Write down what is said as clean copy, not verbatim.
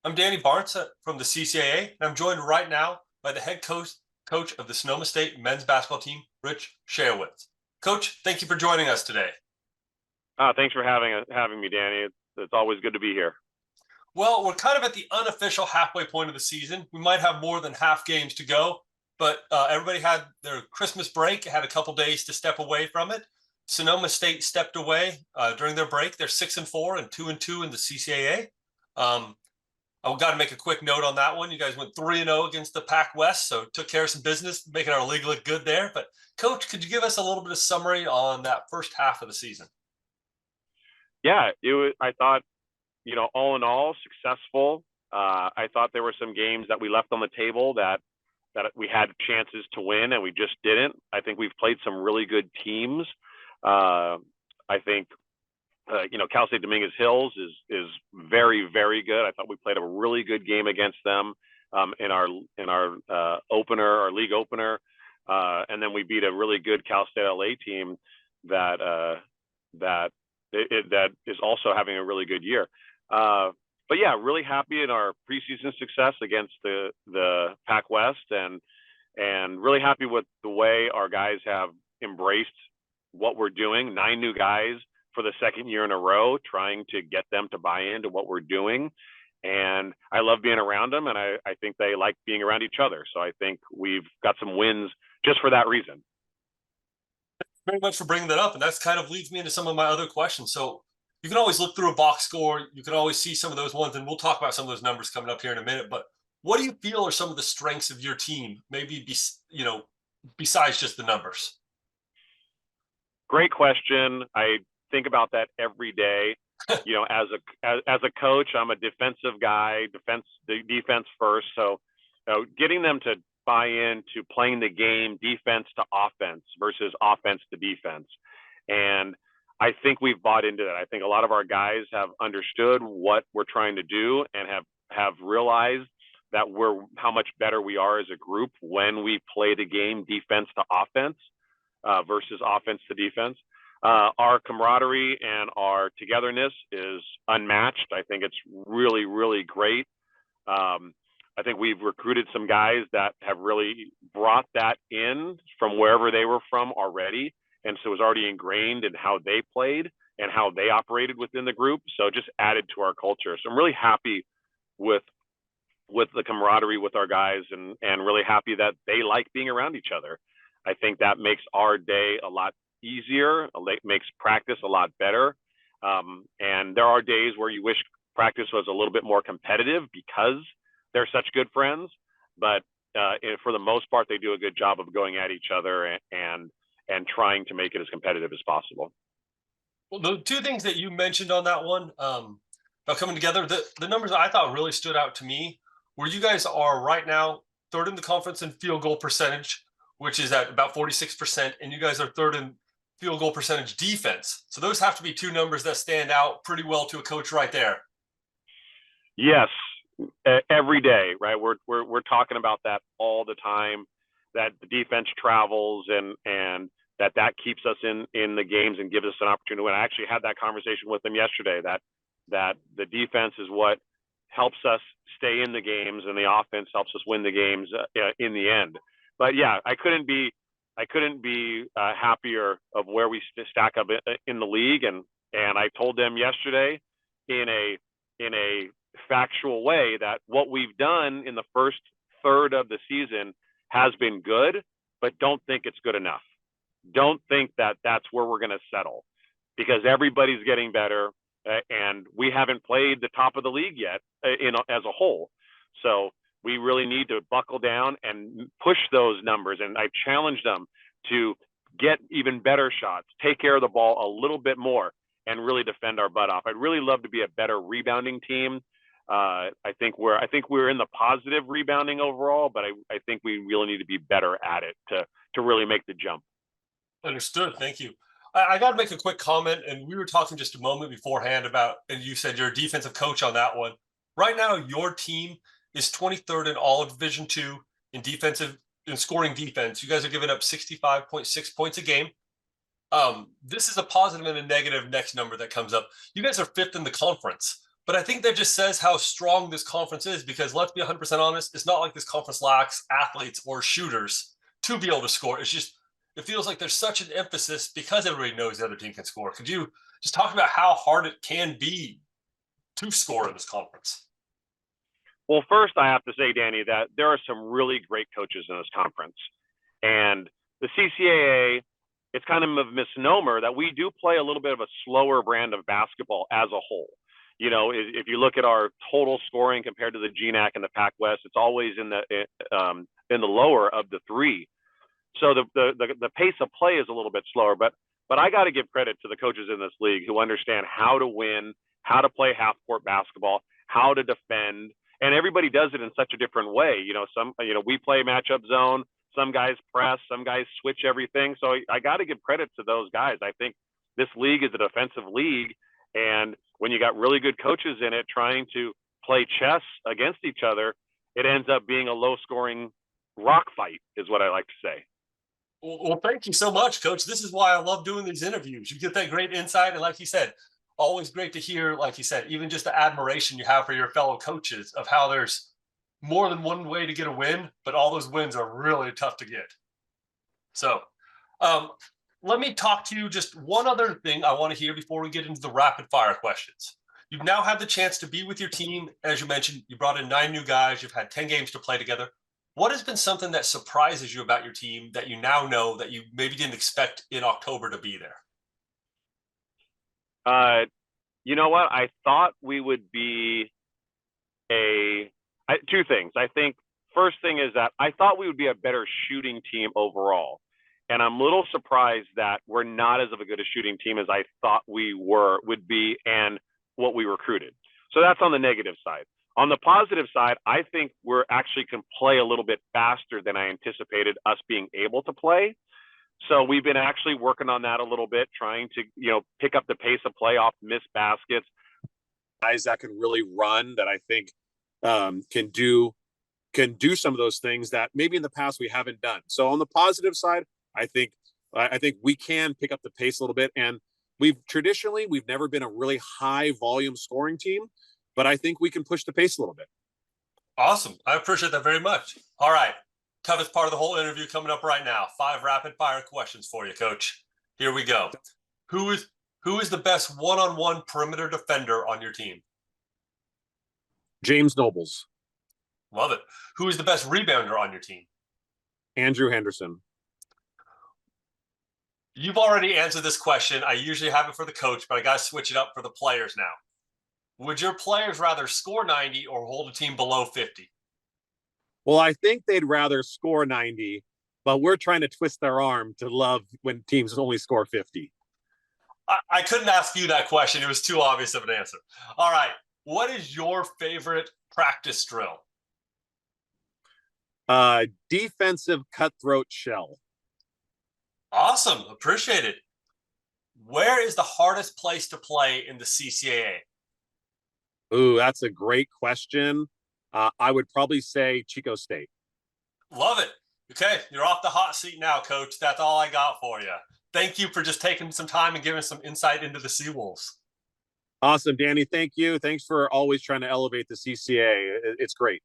I'm Danny Barnes from the CCAA, and I'm joined right now by the head coach of the Sonoma State men's basketball team, Rich Shayewitz. Coach, thank you for joining us today. Thanks for having me, Danny. It's always good to be here. Well, we're kind of at the unofficial halfway point of the season. We might have more than half games to go, but everybody had their Christmas break, had a couple days to step away from it. Sonoma State stepped away during their break. They're 6-4 and 2-2 in the CCAA. I've got to make a quick note on that one. You guys went 3-0 against the Pac West, so took care of some business, making our league look good there. But, Coach, could you give us a little bit of summary on that first half of the season? Yeah, I thought, all in all, successful. I thought there were some games that we left on the table that we had chances to win, and we just didn't. I think we've played some really good teams. I think Cal State Dominguez Hills is very, very good. I thought we played a really good game against them in our opener, our league opener, and then we beat a really good Cal State LA team that is also having a really good year. But yeah, really happy in our preseason success against the Pac West, and really happy with the way our guys have embraced what we're doing. 9 new guys for the second year in a row, trying to get them to buy into what we're doing. And I love being around them, and I think they like being around each other. So I think we've got some wins just for that reason. Very much for bringing that up, and that's kind of leads me into some of my other questions. So you can always look through a box score. You can always see some of those ones, and we'll talk about some of those numbers coming up here in a minute. But what do you feel are some of the strengths of your team, maybe besides just the numbers? Great question. I think about that every day. As a coach, I'm a defensive guy, defense first. So getting them to buy into playing the game defense to offense versus offense to defense. And I think we've bought into that. I think a lot of our guys have understood what we're trying to do and have realized that how much better we are as a group when we play the game defense to offense versus offense to defense. Our camaraderie and our togetherness is unmatched. I think it's really, really great. I think we've recruited some guys that have really brought that in from wherever they were from already. And so it was already ingrained in how they played and how they operated within the group. So it just added to our culture. So I'm really happy with the camaraderie with our guys, and really happy that they like being around each other. I think that makes our day a lot easier. It makes practice a lot better. And there are days where you wish practice was a little bit more competitive because they're such good friends. But for the most part, they do a good job of going at each other and trying to make it as competitive as possible. Well, the two things that you mentioned on that one about coming together, the numbers I thought really stood out to me where you guys are right now third in the conference in field goal percentage, which is at about 46%, and you guys are third in field goal percentage defense. So those have to be two numbers that stand out pretty well to a coach right there. Yes, every day, right? We're talking about that all the time, that the defense travels and that keeps us in the games and gives us an opportunity to win. I actually had that conversation with them yesterday, that the defense is what helps us stay in the games, and the offense helps us win the games in the end. But yeah, I couldn't be happier of where we stack up in the league, and I told them yesterday in a factual way that what we've done in the first third of the season has been good, but don't think it's good enough. Don't think that that's where we're going to settle, because everybody's getting better, and we haven't played the top of the league yet as a whole. So we really need to buckle down and push those numbers. And I challenged them to get even better shots, take care of the ball a little bit more, and really defend our butt off. I'd really love to be a better rebounding team. I think we're in the positive rebounding overall, but I think we really need to be better at it to really make the jump. Understood. Thank you. I got to make a quick comment, and we were talking just a moment beforehand about, and you said you're a defensive coach on that one. Right now, your team is 23rd in all of Division II in scoring defense. You guys are giving up 65.6 points a game. This is a positive and a negative next number that comes up. You guys are 5th in the conference, but I think that just says how strong this conference is, because let's be 100% honest, it's not like this conference lacks athletes or shooters to be able to score. It's just, it feels like there's such an emphasis because everybody knows the other team can score. Could you just talk about how hard it can be to score in this conference? Well, first, I have to say, Danny, that there are some really great coaches in this conference. And the CCAA, it's kind of a misnomer that we do play a little bit of a slower brand of basketball as a whole. You know, if you look at our total scoring compared to the GNAC and the Pac West, it's always in the lower of the three. So the pace of play is a little bit slower. But I got to give credit to the coaches in this league who understand how to win, how to play half court basketball, how to defend, and everybody does it in such a different way. We play matchup zone. Some guys press, some guys switch everything. So I got to give credit to those guys. I think this league is a defensive league. And when you got really good coaches in it trying to play chess against each other, it ends up being a low scoring rock fight, is what I like to say. Well, thank you so much, Coach. This is why I love doing these interviews. You get that great insight. And like you said, always great to hear, like you said, even just the admiration you have for your fellow coaches of how there's more than one way to get a win, but all those wins are really tough to get. So let me talk to you just one other thing I want to hear before we get into the rapid fire questions. You've now had the chance to be with your team. As you mentioned, you brought in 9 new guys. You've had 10 games to play together. What has been something that surprises you about your team that you now know that you maybe didn't expect in October to be there? You know what? I thought we would be two things. I think first thing is that I thought we would be a better shooting team overall. And I'm a little surprised that we're not as of a good a shooting team as I thought we would be and what we recruited. So that's on the negative side. On the positive side, I think we're actually can play a little bit faster than I anticipated us being able to play. So we've been actually working on that a little bit, trying to, pick up the pace of play off missed baskets. Guys that can really run, that I think can do some of those things that maybe in the past we haven't done. So on the positive side, I think we can pick up the pace a little bit. And we've never been a really high volume scoring team, but I think we can push the pace a little bit. Awesome. I appreciate that very much. All right. Toughest part of the whole interview coming up right now. 5 rapid fire questions for you, Coach. Here we go. Who is the best one-on-one perimeter defender on your team? James Nobles. Love it. Who is the best rebounder on your team? Andrew Henderson. You've already answered this question. I usually have it for the coach, but I got to switch it up for the players now. Would your players rather score 90 or hold a team below 50? Well, I think they'd rather score 90, but we're trying to twist their arm to love when teams only score 50. I couldn't ask you that question. It was too obvious of an answer. All right. What is your favorite practice drill? Defensive cutthroat shell. Awesome. Appreciate it. Where is the hardest place to play in the CCAA? Ooh, that's a great question. I would probably say Chico State. Love it. Okay, you're off the hot seat now, Coach. That's all I got for you. Thank you for just taking some time and giving some insight into the Seawolves. Awesome, Danny. Thank you. Thanks for always trying to elevate the CCAA. It's great.